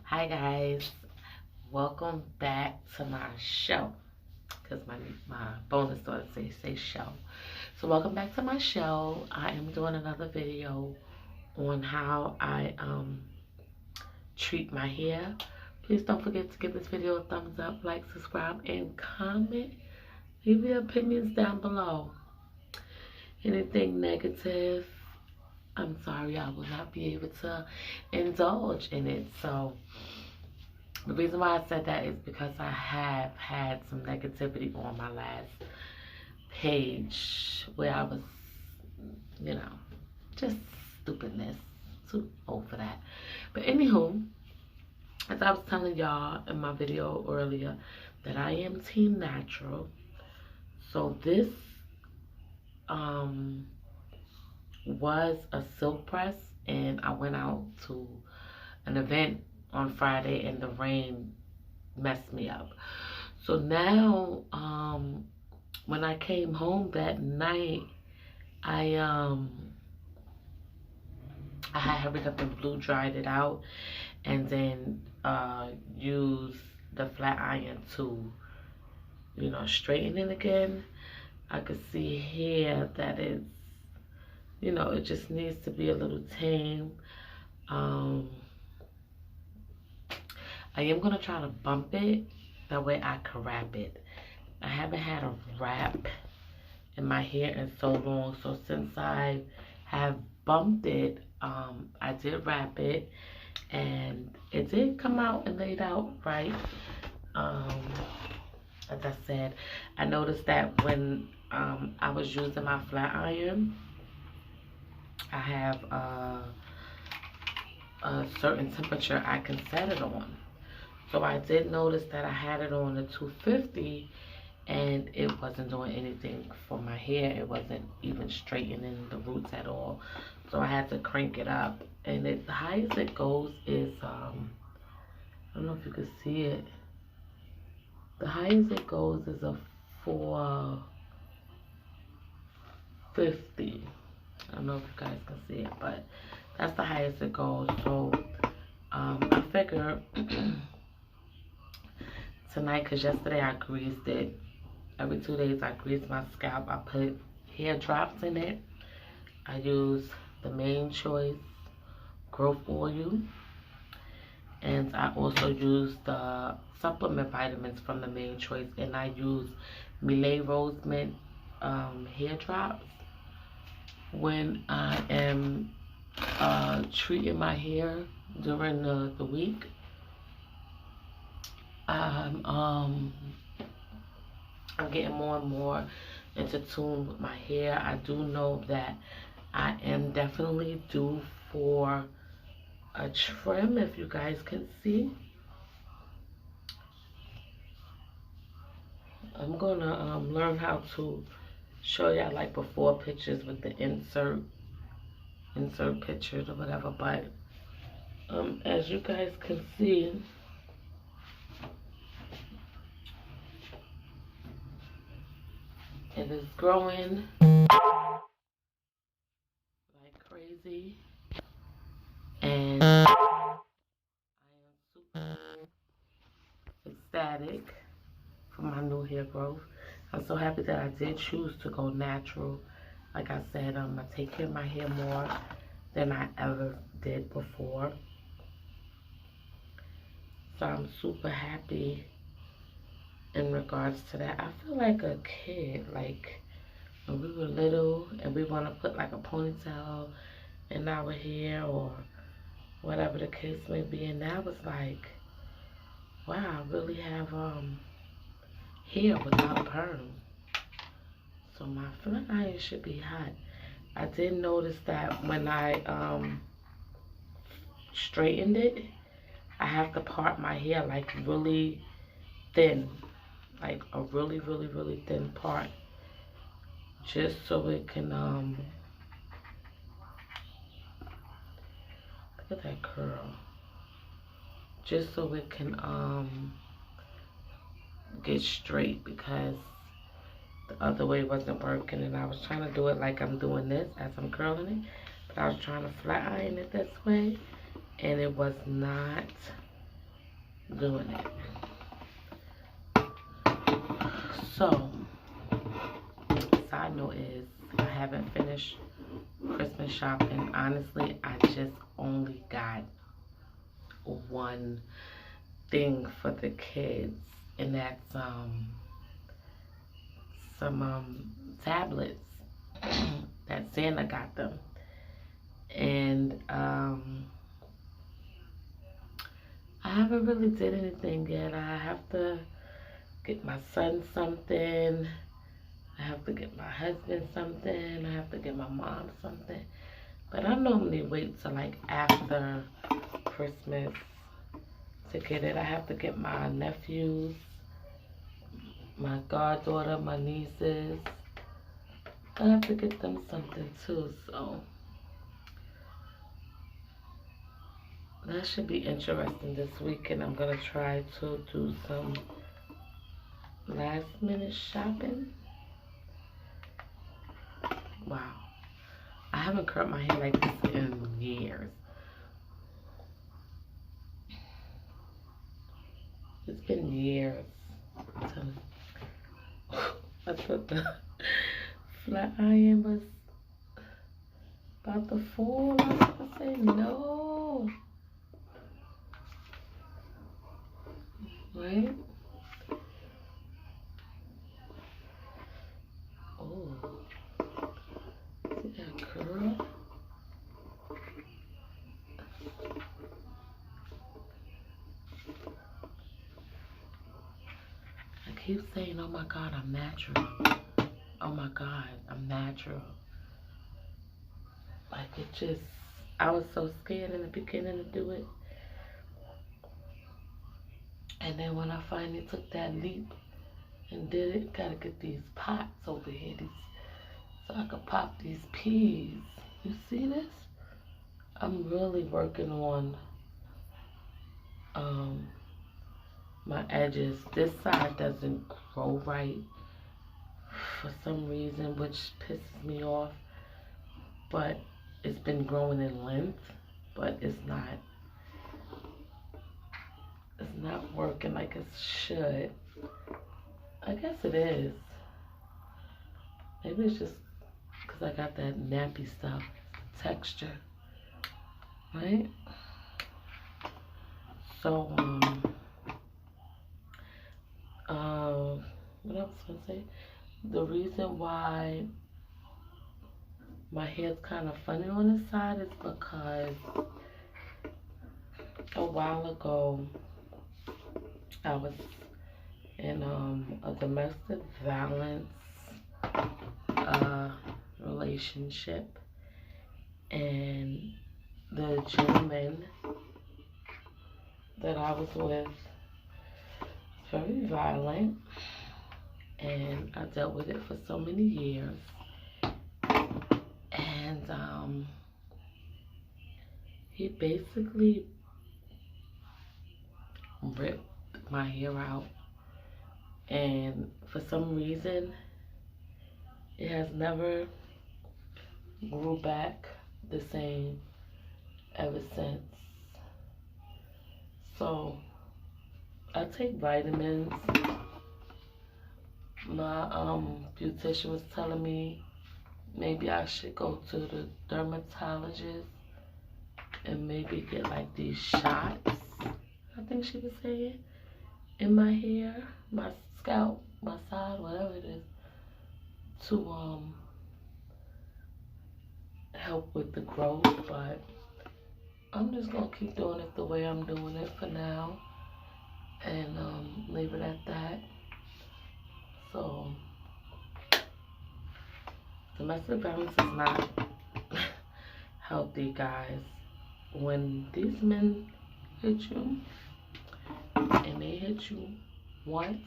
Hi guys, welcome back to my show. Cause my bonus daughter say show. So welcome back to my show. I am doing another video on how I treat my hair. Please don't forget to give this video a thumbs up, like, subscribe, and comment. Leave your opinions down below. Anything negative, I'm sorry, I will not be able to indulge in it. So the reason why I said that is because I have had some negativity on my last page where I was, you know, just stupidness. Too old for that. But anywho, as I was telling y'all in my video earlier, that I am team natural. So this um was a silk press, and I went out to an event on Friday and the rain messed me up. So now, when I came home that night, I I had hurried up and blue dried it out, and then used the flat iron to, straighten it again. I could see here that it's, it just needs to be a little tame. Um, I am gonna try to bump it, that way I can wrap it. I haven't had a wrap in my hair in so long, so since I have bumped it, I did wrap it, and it did come out and laid out right. um, as I said, I noticed that when I was using my flat iron, I have a certain temperature I can set it on. So I did notice that I had it on the 250, and it wasn't doing anything for my hair. It wasn't even straightening the roots at all. So I had to crank it up, and the highest it goes is I don't know if you can see it. The highest it goes is a 450. I don't know if you guys can see it, but that's the highest it goes. So I figure tonight, because yesterday I greased it. Every 2 days I grease my scalp. I put hair drops in it. I use the Mane Choice growth oil, and I also use the supplement vitamins from the Mane Choice, and I use Miele Rose Mint hair drops when I am treating my hair during the week. I'm getting more and more into tune with my hair. I do know that I am definitely due for a trim, if you guys can see. I'm gonna learn how to show y'all like before pictures with the insert pictures or whatever, but as you guys can see, it is growing like crazy, and I am super ecstatic for my new hair growth. I'm so happy that I did choose to go natural. Like I said, I take care of my hair more than I ever did before. So I'm super happy in regards to that. I feel like a kid, like when we were little and we want to put like a ponytail in our hair or whatever the case may be, and that was like, wow, I really have hair without a perm. So my flat iron should be hot. I did notice that when I straightened it, I have to part my hair like really thin, like a really, really, really thin part, just so it can look at that curl, just so it can get straight, because the other way wasn't working, and I was trying to do it like I'm doing this as I'm curling it, but I was trying to flat iron it this way, and it was not doing it. So, side note is I haven't finished Christmas shopping. Honestly, I just only got one thing for the kids, and that's some tablets that Santa got them. And I haven't really did anything yet. I have to get my son something. I have to get my husband something. I have to get my mom something. But I normally wait till like after Christmas to get it. I have to get my nephews, my goddaughter, my nieces. I have to get them something too, so that should be interesting this weekend. I'm gonna try to do some last minute shopping. Wow. I haven't curled my hair like this in years. It's been years. I thought the flat iron was about to fall. I was gonna say no. Right? Oh. See that curl? I keep saying, oh my God, I'm natural. Oh my God, I'm natural. Like it just, I was so scared in the beginning to do it. And then when I finally took that leap and did it, gotta get these pots over here, so I could pop these peas. You see this? I'm really working on my edges. This side doesn't grow right for some reason, which pisses me off. But it's been growing in length, but it's not working like it should. I guess it is. Maybe it's just because I got that nappy stuff texture, right? So what else was I say? The reason why my hair's kind of funny on the side is because a while ago I was in a domestic violence relationship, and the gentleman that I was with very violent, and I dealt with it for so many years. And he basically ripped my hair out, and for some reason it has never grew back the same ever since. So I take vitamins. My beautician was telling me maybe I should go to the dermatologist and maybe get like these shots, I think she was saying, in my hair, my scalp, my side, whatever it is, to help with the growth. But I'm just gonna keep doing it the way I'm doing it for now, and leave it at that. So domestic violence is not healthy, guys. When these men hit you, and they hit you once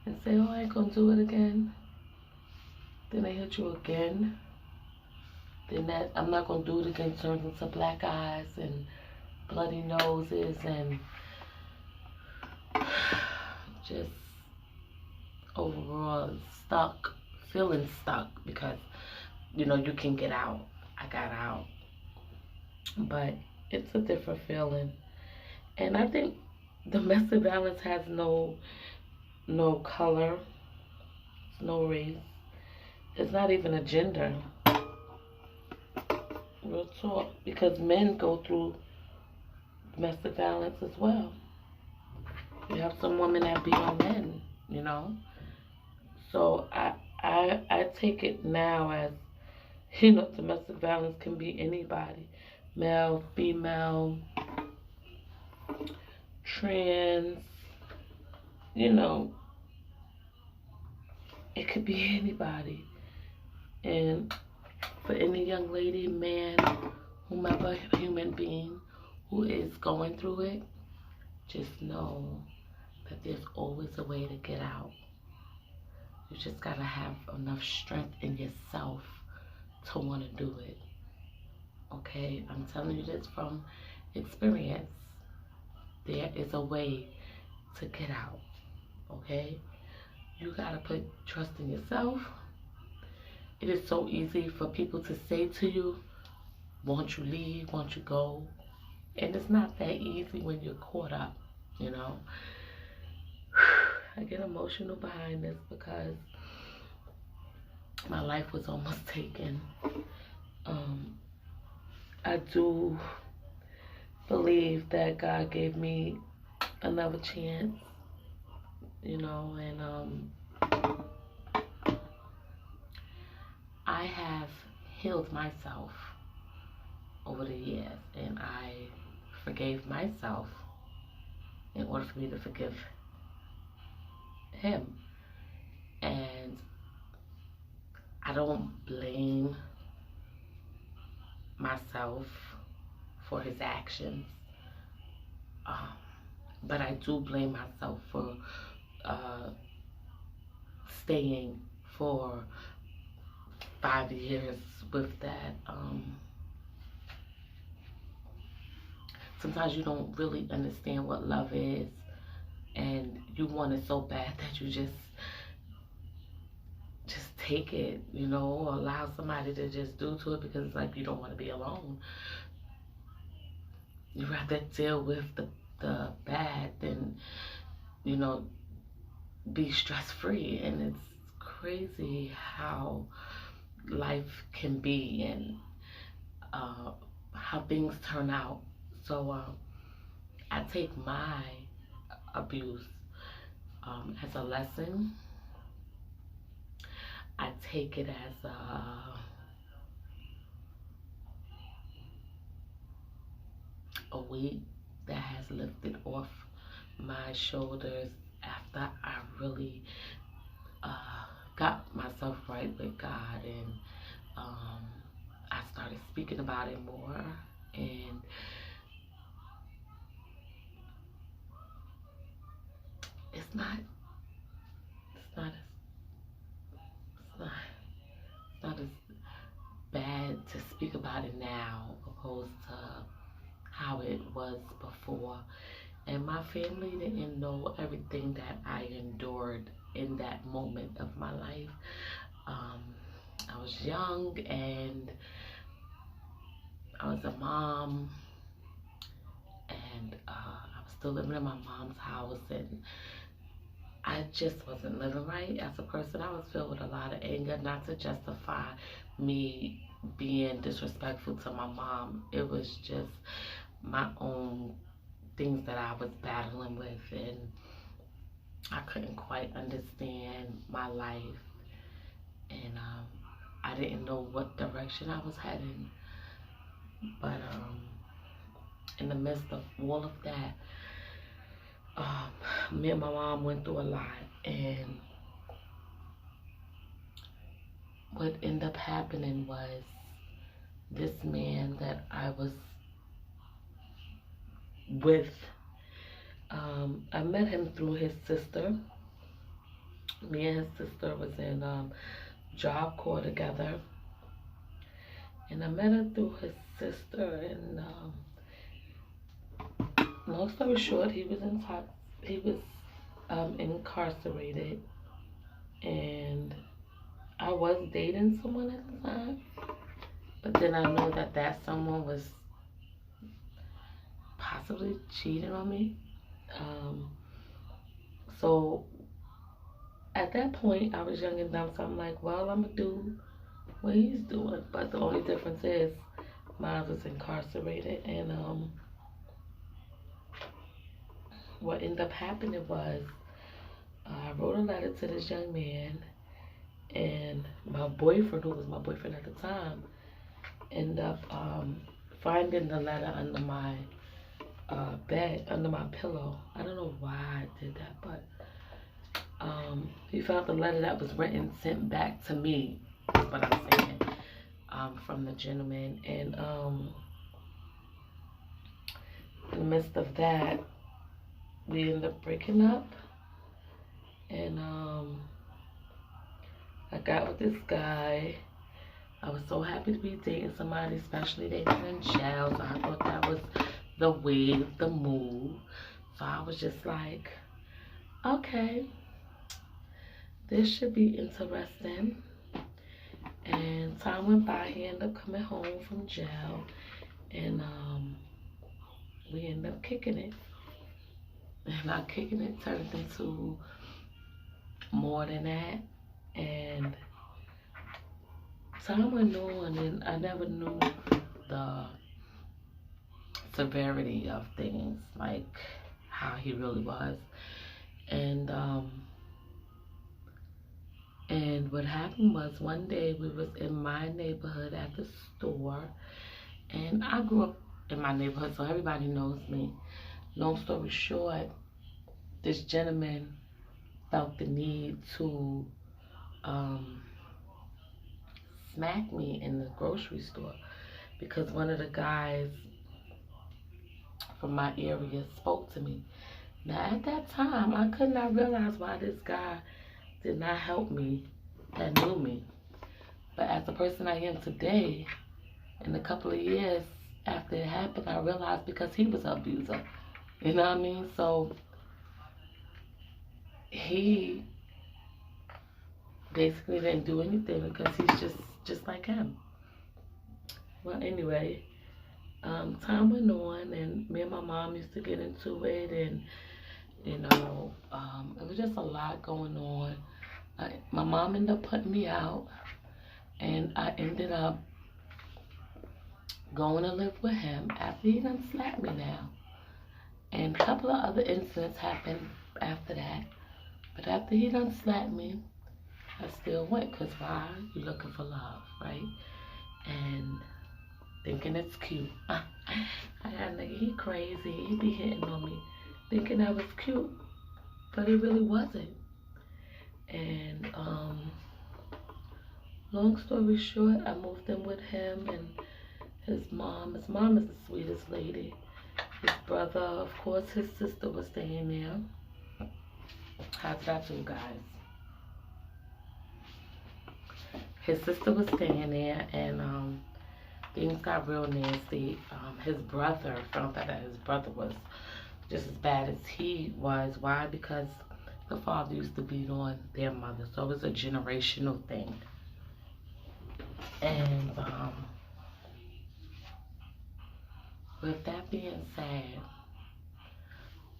and say, oh, I ain't gonna do it again, then they hit you again, then that I'm not gonna do it again turns into black eyes and bloody noses and just overall stuck, feeling stuck, because you know you can get out. I got out, but it's a different feeling. And I think domestic violence has no color, no race. It's not even a gender. Real talk. Because men go through domestic violence as well. You have some women that beat on men, you know. So I take it now as, domestic violence can be anybody, male, female, trans, you know, it could be anybody. And for any young lady, man, whomever, human being who is going through it, just know that there's always a way to get out. You just gotta have enough strength in yourself to want to do it. Okay? I'm telling you this from experience. There is a way to get out. Okay? You gotta put trust in yourself. It is so easy for people to say to you, won't you leave? Won't you go? And it's not that easy when you're caught up, you know. I get emotional behind this because my life was almost taken. I do believe that God gave me another chance, and I have healed myself over the years, and I forgave myself in order for me to forgive him. And I don't blame myself for his actions, but I do blame myself for staying for 5 years with that. Sometimes you don't really understand what love is, and you want it so bad that you just take it, or allow somebody to just do to it because it's like you don't want to be alone. You rather deal with the bad than, be stress free. And it's crazy how life can be and how things turn out. So I take my abuse as a lesson. I take it as a weight that has lifted off my shoulders after I really got myself right with God, and I started speaking about it more, and it's not as bad to speak about it now opposed to how it was before. And my family didn't know everything that I endured in that moment of my life. I was young and I was a mom, and I was still living in my mom's house, and I just wasn't living right as a person. I was filled with a lot of anger, not to justify me being disrespectful to my mom. It was just my own things that I was battling with, and I couldn't quite understand my life, and I didn't know what direction I was heading. But in the midst of all of that, me and my mom went through a lot, and what ended up happening was this man that I was with, I met him through his sister. Me and his sister was in Job Corps together, and I met her through his sister. And long story short, he was incarcerated, and I was dating someone at the time, but then I know that someone was possibly cheating on me. Um, so at that point, I was young and dumb, so I'm like, well, I'm gonna do what he's doing. But the only difference is, mine was incarcerated, and what ended up happening was, I wrote a letter to this young man, and my boyfriend, who was my boyfriend at the time, ended up finding the letter under my bed, under my pillow. I don't know why I did that, but he found the letter that was written, sent back to me, is what I'm saying, from the gentleman. And in the midst of that, we ended up breaking up. And I got with this guy. I was so happy to be dating somebody, especially they was in jail. So I thought that was the wave, the move. So I was just like, okay, this should be interesting. And time went by. He ended up coming home from jail, and we ended up kicking it. And our kicking it turned into more than that. And time went on, and I never knew the severity of things, like how he really was. And and what happened was, one day we was in my neighborhood at the store, and I grew up in my neighborhood, so everybody knows me. Long story short, this gentleman felt the need to um, smack me in the grocery store because one of the guys from my area spoke to me. Now, at that time, I could not realize why this guy did not help me that knew me. But as the person I am today, in a couple of years after it happened, I realized because he was an abuser. You know what I mean? So he basically didn't do anything because he's just like him. Well, anyway, time went on, and me and my mom used to get into it, and it was just a lot going on. My mom ended up putting me out, and I ended up going to live with him after he done slapped me now. And a couple of other incidents happened after that. But after he done slapped me, I still went, because why? You looking for love, right? And thinking it's cute. I got a nigga, he crazy, he be hitting on me, thinking that was cute, but it really wasn't. And long story short, I moved in with him and his mom. His mom is the sweetest lady. His brother, of course, his sister was staying there. How's that too, guys? His sister was staying there, and things got real nasty. His brother found out that his brother was just as bad as he was. Why? Because the father used to beat on their mother, so it was a generational thing. And with that being said,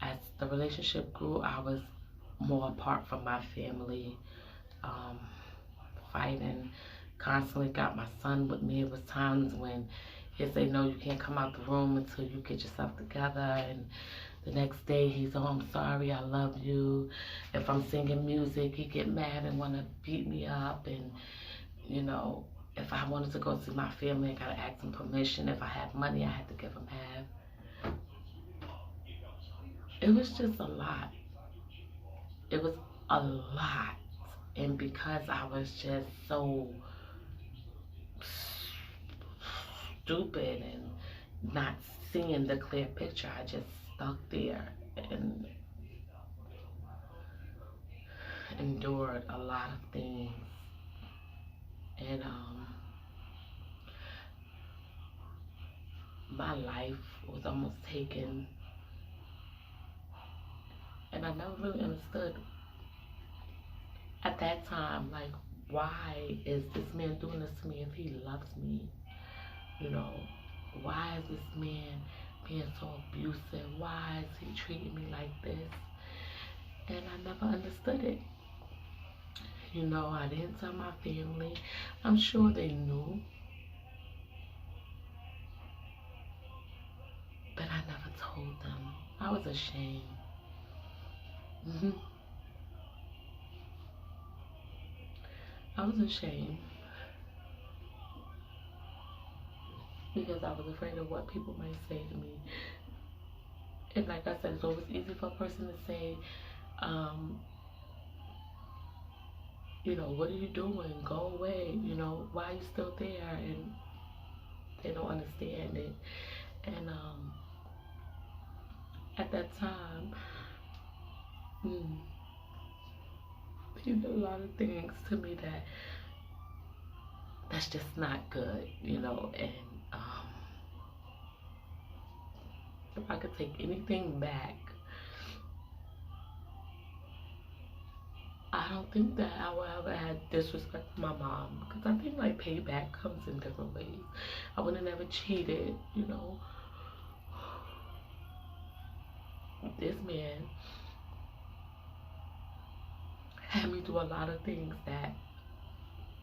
as the relationship grew, I was more apart from my family, um, fighting, constantly got my son with me. It was times when he'd say, no, you can't come out the room until you get yourself together. And the next day he's, oh, I'm sorry, I love you. If I'm singing music, he'd get mad and want to beat me up. And, you know, if I wanted to go see my family, I got to ask him permission. If I had money, I had to give him half. It was just a lot. It was a lot. And because I was just so stupid and not seeing the clear picture, I just stuck there and endured a lot of things. And my life was almost taken, and I never really understood at that time, like, why is this man doing this to me if he loves me? You know, why is this man being so abusive. Why is he treating me like this? And I never understood it. You know, I didn't tell my family. I'm sure they knew, but I never told them. I was ashamed. hmm I was ashamed because I was afraid of what people might say to me. And like I said, it's always easy for a person to say, um, you know, what are you doing? Go away. You know, why are you still there? And they don't understand it. And at that time, mm, he did a lot of things to me that's just not good, you know. And if I could take anything back, I don't think that I would ever had disrespect for my mom, because I think like payback comes in different ways. I would have never cheated, you know. This man had me do a lot of things that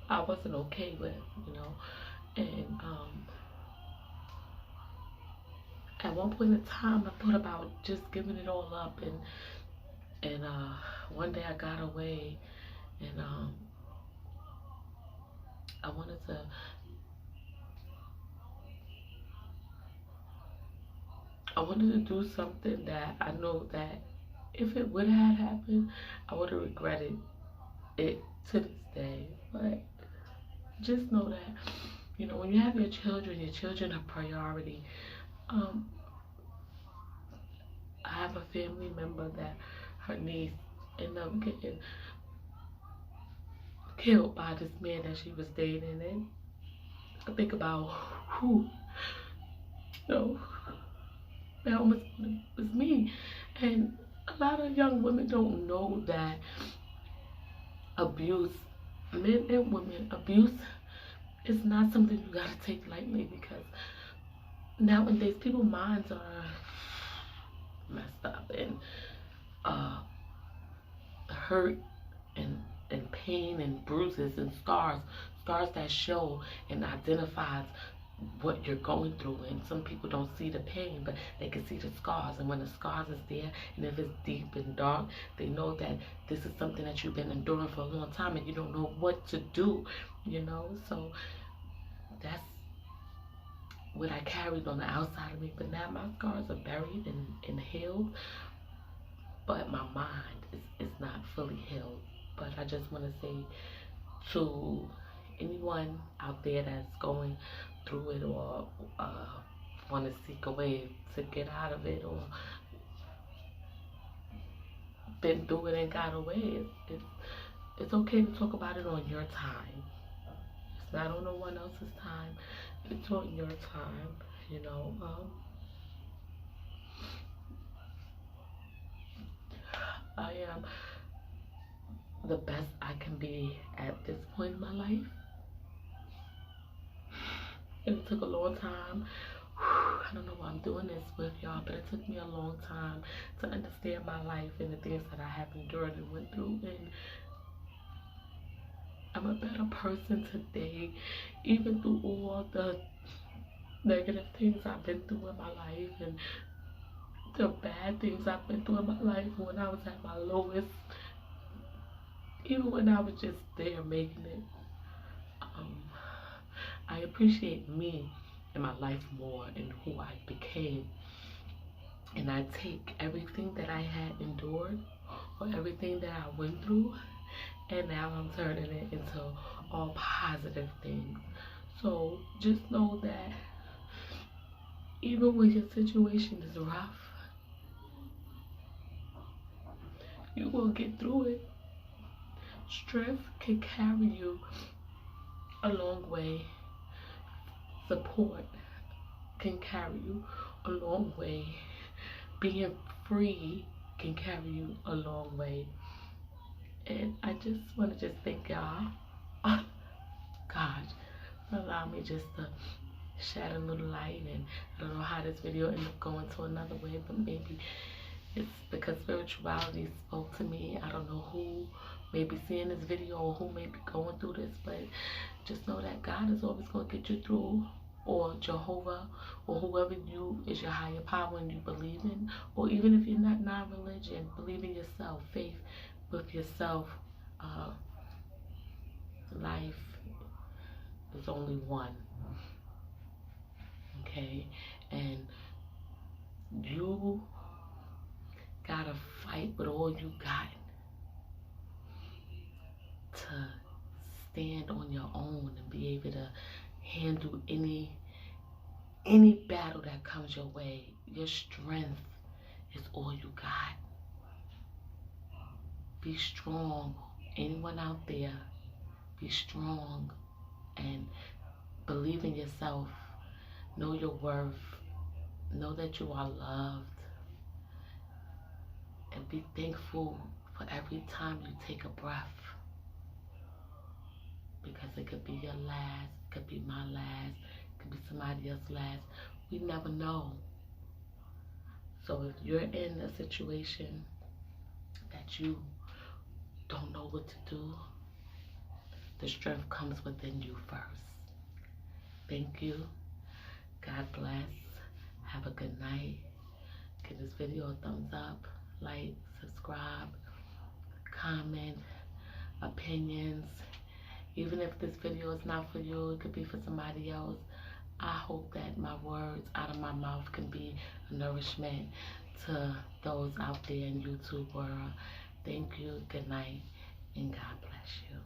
I wasn't okay with, you know. And at one point in time, I thought about just giving it all up, and one day I got away, and I wanted to. I wanted to do something that I know that if it would have happened, I would have regretted it to this day. But just know that, you know, when you have your children are priority. Um, I have a family member that her niece ended up getting killed by this man that she was dating, and I think about who, you know, that almost was me. And a lot of young women don't know that abuse, men and women, abuse is not something you gotta take lightly, because nowadays people's minds are messed up and uh, hurt and pain and bruises and scars that show and identifies what you're going through. And some people don't see the pain, but they can see the scars, and when the scars is there, and if it's deep and dark, they know that this is something that you've been enduring for a long time and you don't know what to do, you know. So that's what I carried on the outside of me, but now my scars are buried and healed, but my mind is not fully healed. But I just want to say to anyone out there that's going through it, or want to seek a way to get out of it, or been through it and got away, it's okay to talk about it on your time. It's not on no one else's time. It's on your time, you know. I am the best I can be at this point in my life. And it took a long time. I don't know why I'm doing this with y'all, but it took me a long time to understand my life and the things that I have endured and went through. And I'm a better person today, even through all the negative things I've been through in my life, and the bad things I've been through in my life when I was at my lowest, even when I was just there making it. Um, I appreciate me in my life more and who I became. And I take everything that I had endured, or everything that I went through, and now I'm turning it into all positive things. So just know that even when your situation is rough, you will get through it. Strength can carry you a long way. Support can carry you a long way. Being free can carry you a long way. And I just want to just thank y'all, God, for allowing me just to shed a little light. And I don't know how this video ended up going to another way, but maybe it's because spirituality spoke to me. I don't know who may be seeing this video or who may be going through this, but just know that God is always going to get you through, or Jehovah, or whoever you is your higher power and you believe in, or even if you're not non-religion, believe in yourself, faith with yourself. Life is only one, okay? And you gotta fight with all you got to stand on your own and be able to handle any battle that comes your way. Your strength is all you got. Be strong. Anyone out there, be strong and believe in yourself. Know your worth. Know that you are loved. And be thankful for every time you take a breath. Because it could be your last, it could be my last, it could be somebody else's last. We never know. So if you're in a situation that you don't know what to do, the strength comes within you first. Thank you. God bless. Have a good night. Give this video a thumbs up, like, subscribe, comment, opinions. Even if this video is not for you, it could be for somebody else. I hope that my words out of my mouth can be a nourishment to those out there in YouTube world. Thank you, good night, and God bless you.